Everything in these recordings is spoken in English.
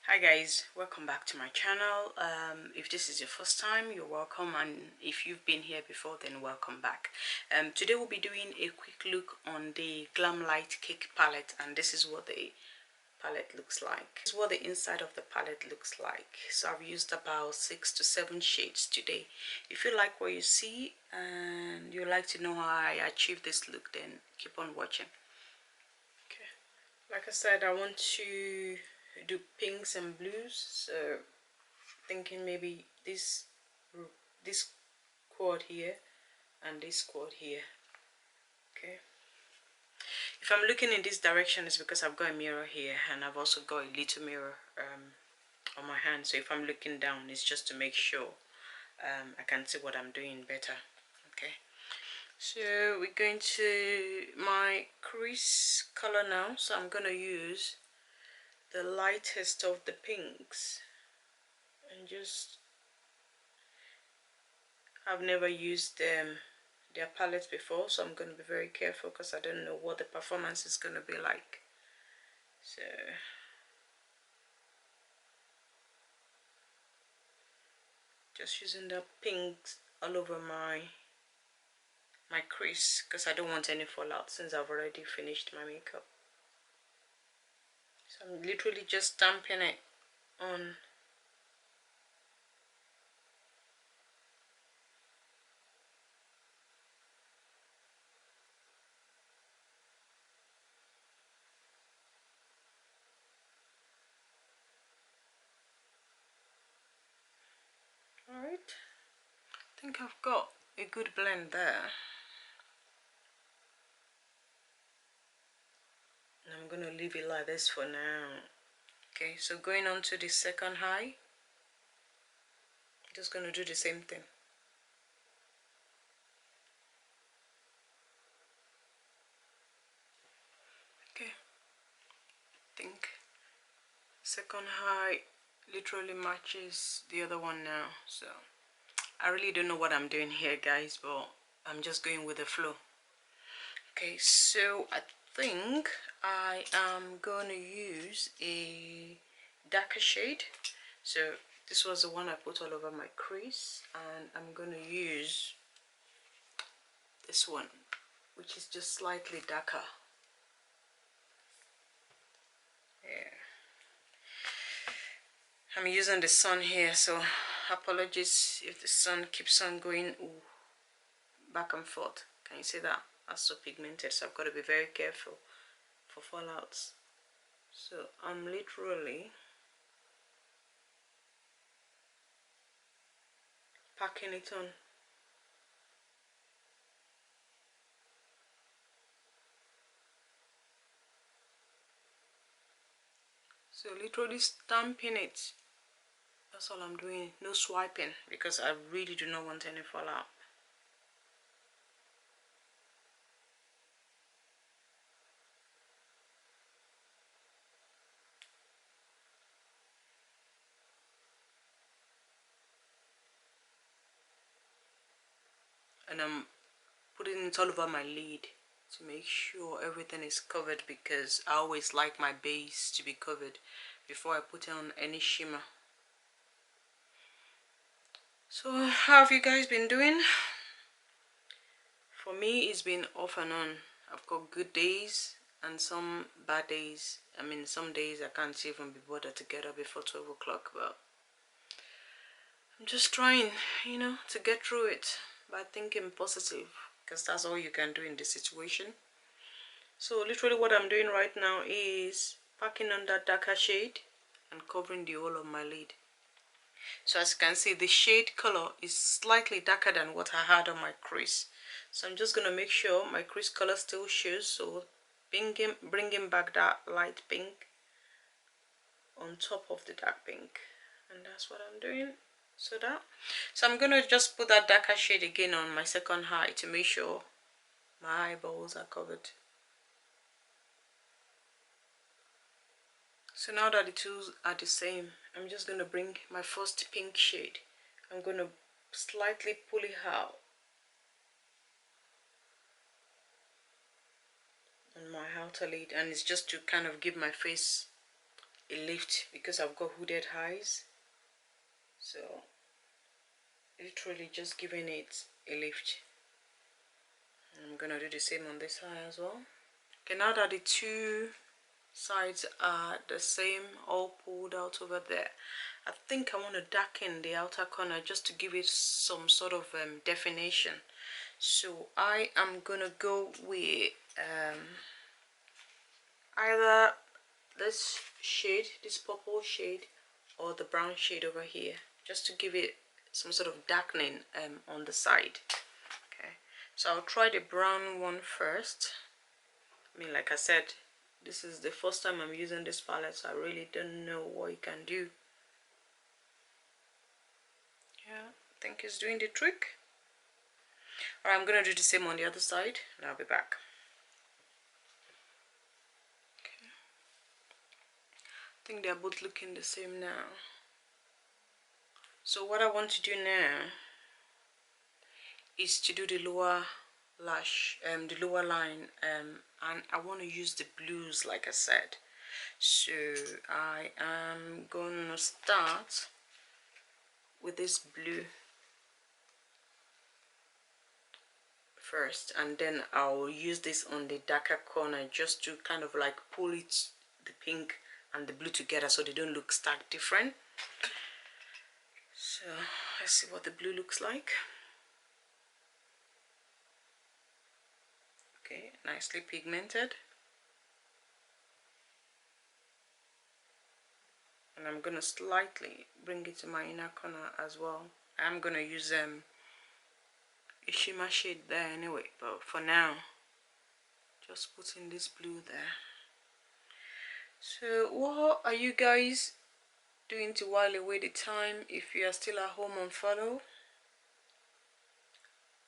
Hi guys, welcome back to my channel. If this is your first time, you're welcome, and if you've been here before, then welcome back. Today we'll be doing a quick look on the Glamlite Cake Palette, and this is what the palette looks like. This is what the inside of the palette looks like. So I've used about 6 to 7 shades today. If you like what you see and you like to know how I achieve this look, then keep on watching. Okay, like I said, I want to do pinks and blues, so thinking maybe this quad here and this quad here. Okay, if I'm looking in this direction, it's because I've got a mirror here, and I've also got a little mirror on my hand. So if I'm looking down, it's just to make sure I can see what I'm doing better. Okay, so we're going to my crease color now. So I'm gonna use the lightest of the pinks, and just, I've never used their palettes before, so I'm going to be very careful because I don't know what the performance is going to be like. So just using the pinks all over my crease because I don't want any fallout since I've already finished my makeup. So I'm literally just stamping it on. Alright, I think I've got a good blend there. And I'm going to leave it like this for now. Okay, so going on to the second eye, just going to do the same thing. Okay, I think second eye literally matches the other one now, so I really don't know what I'm doing here, guys, but I'm just going with the flow. Okay, so I think I am going to use a darker shade. So this was the one I put all over my crease, and I'm going to use this one, which is just slightly darker. Yeah, I'm using the sun here, so apologies if the sun keeps on going back and forth. Can you see that? That's so pigmented, so I've got to be very careful for fallouts. So I'm literally packing it on. So literally stamping it. That's all I'm doing. No swiping because I really do not want any fallout. And I'm putting it all over my lid to make sure everything is covered because I always like my base to be covered before I put on any shimmer. So how have you guys been doing? For me, it's been off and on. I've got good days and some bad days. I mean, some days I can't even be bothered to get up before 12 o'clock, but I'm just trying, to get through it by thinking positive, because that's all you can do in this situation. So literally what I'm doing right now is packing on that darker shade and covering the whole of my lid. So as you can see, the shade color is slightly darker than what I had on my crease. So I'm just going to make sure my crease color still shows. So bringing back that light pink on top of the dark pink. And that's what I'm doing. So I'm going to just put that darker shade again on my second eye to make sure my eyeballs are covered. So now that the two are the same, I'm just going to bring my first pink shade. I'm going to slightly pull it out on my outer lid, and it's just to kind of give my face a lift because I've got hooded eyes. So literally just giving it a lift. I'm gonna do the same on this eye as well. Okay, now that the two sides are the same, all pulled out over there, I think I want to darken the outer corner just to give it some sort of definition. So I am gonna go with either this shade, this purple shade, or the brown shade over here, just to give it some sort of darkening on the side. Okay, so I'll try the brown one first. I mean, like I said, this is the first time I'm using this palette, so I really don't know what you can do. Yeah, I think it's doing the trick. Alright, I'm gonna do the same on the other side and I'll be back. Okay. I think they're both looking the same now. So what I want to do now is to do the lower lash, the lower line, and I want to use the blues like I said. So I am gonna start with this blue first, and then I'll use this on the darker corner just to kind of like pull it, the pink and the blue together, so they don't look stark different. So let's see what the blue looks like. Okay, nicely pigmented. And I'm gonna slightly bring it to my inner corner as well. I'm gonna use a shimmer shade there anyway, but for now just putting this blue there. So what are you guys doing to while away the time if you are still at home on follow?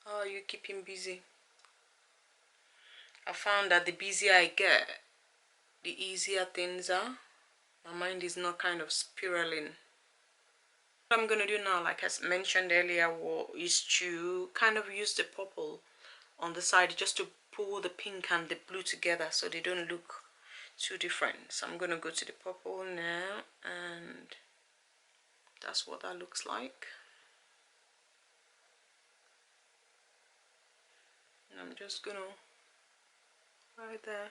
How are you keeping busy? I found that the busier I get, the easier things are. My mind is not kind of spiraling. What I'm gonna do now, like I mentioned earlier, is to kind of use the purple on the side just to pull the pink and the blue together so they don't look too different. So I'm gonna go to the purple now, and that's what that looks like. And I'm just gonna right there.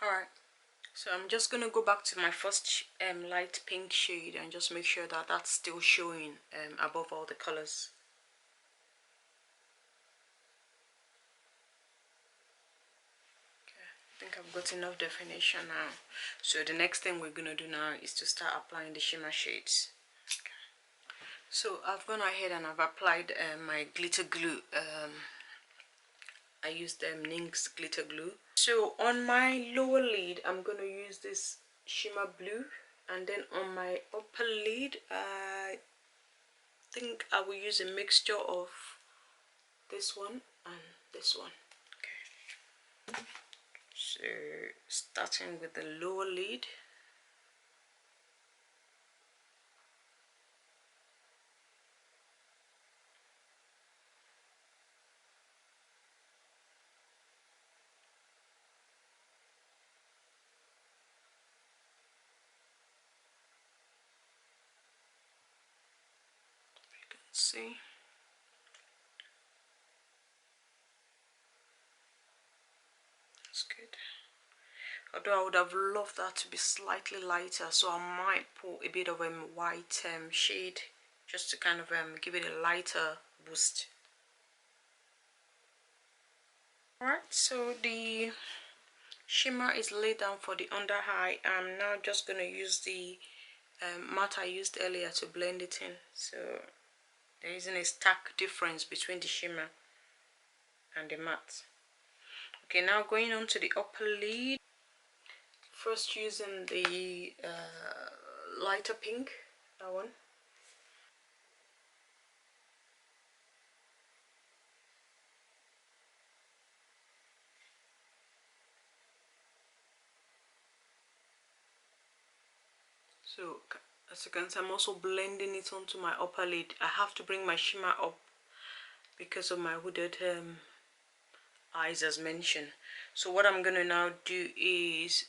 Alright, so I'm just gonna go back to my first light pink shade and just make sure that that's still showing above all the colors. Okay, I think I've got enough definition now. So the next thing we're gonna do now is to start applying the shimmer shades. Okay. So I've gone ahead and I've applied my glitter glue. I used NYX glitter glue. So on my lower lid, I'm gonna use this shimmer blue, and then on my upper lid, I think I will use a mixture of this one and this one. Okay. So starting with the lower lid. See, that's good. Although I would have loved that to be slightly lighter, so I might put a bit of white shade just to kind of give it a lighter boost. Alright, so the shimmer is laid down for the under eye. I'm now just going to use the matte I used earlier to blend it in, so there isn't a stark difference between the shimmer and the matte. Okay, now going on to the upper lid. First using the lighter pink, that one. So as you can see, I'm also blending it onto my upper lid. I have to bring my shimmer up because of my hooded eyes as mentioned. So what I'm gonna now do is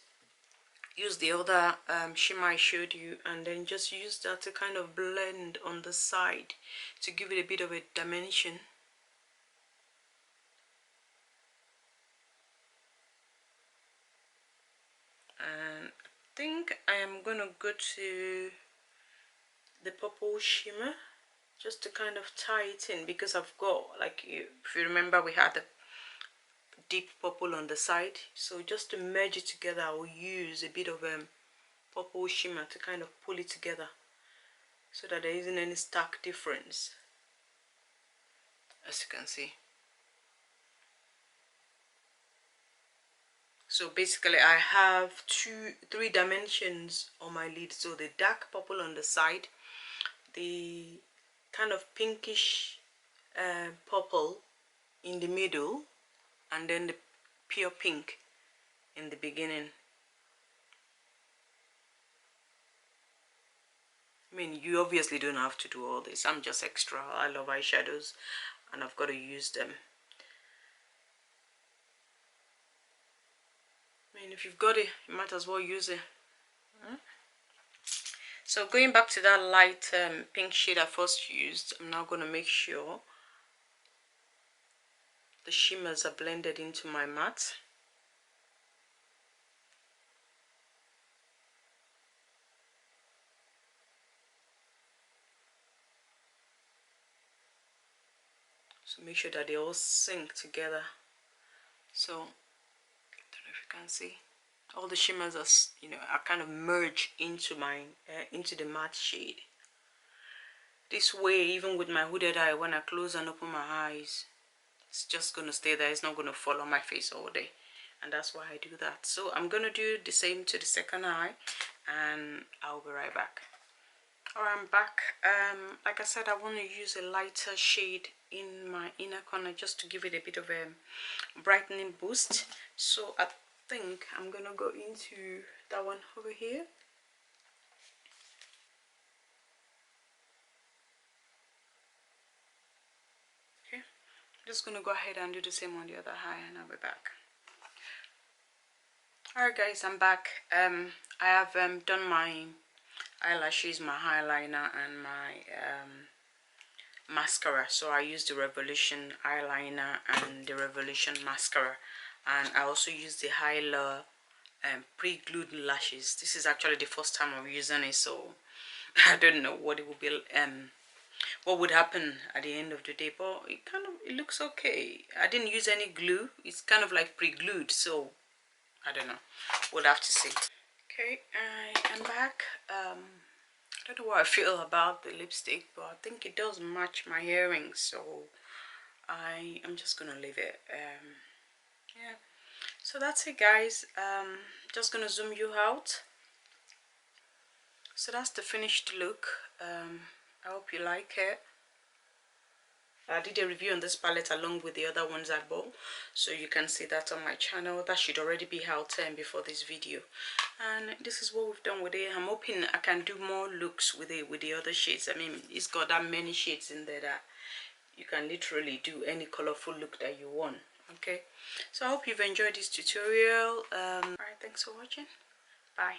use the other shimmer I showed you, and then just use that to kind of blend on the side to give it a bit of a dimension. And I think I am gonna go to the purple shimmer just to kind of tie it in, because I've got, like, if you remember, we had the deep purple on the side. So just to merge it together, I'll use a bit of purple shimmer to kind of pull it together so that there isn't any stark difference, as you can see. So basically I have three dimensions on my lid. So the dark purple on the side, the kind of pinkish purple in the middle, and then the pure pink in the beginning. I mean, you obviously don't have to do all this. I'm just extra. I love eyeshadows and I've got to use them. I mean, if you've got it, you might as well use it. So going back to that light pink shade I first used, I'm now going to make sure the shimmers are blended into my matte. So make sure that they all sync together. So I don't know if you can see, all the shimmers are, you know, are kind of merged into my into the matte shade. This way, even with my hooded eye, when I close and open my eyes, it's just gonna stay there. It's not gonna fall on my face all day, and that's why I do that. So I'm gonna do the same to the second eye, and I'll be right back. Alright, I'm back. Like I said, I want to use a lighter shade in my inner corner just to give it a bit of a brightening boost. So I think I'm gonna go into that one over here. Okay, I'm just gonna go ahead and do the same on the other eye, and I'll be back. Alright guys, I'm back. I have done my eyelashes, my eyeliner, and my mascara. So I used the Revolution eyeliner and the Revolution mascara, and I also used the Hyla pre-glued lashes. This is actually the first time I'm using it, so I don't know what it will be what would happen at the end of the day, but it looks okay. I didn't use any glue. It's kind of like pre-glued, so I don't know, we'll have to see. Okay, I am back. I don't know what I feel about the lipstick, but I think it does match my earrings, so I'm just gonna leave it. Yeah, so that's it guys. Just gonna zoom you out. So that's the finished look. I hope you like it. I did a review on this palette along with the other ones I bought, so you can see that on my channel. That should already be out before this video. And this is what we've done with it. I'm hoping I can do more looks with it with the other shades. I mean, it's got that many shades in there that you can literally do any colorful look that you want. Okay, so I hope you've enjoyed this tutorial. Alright, thanks for watching. Bye.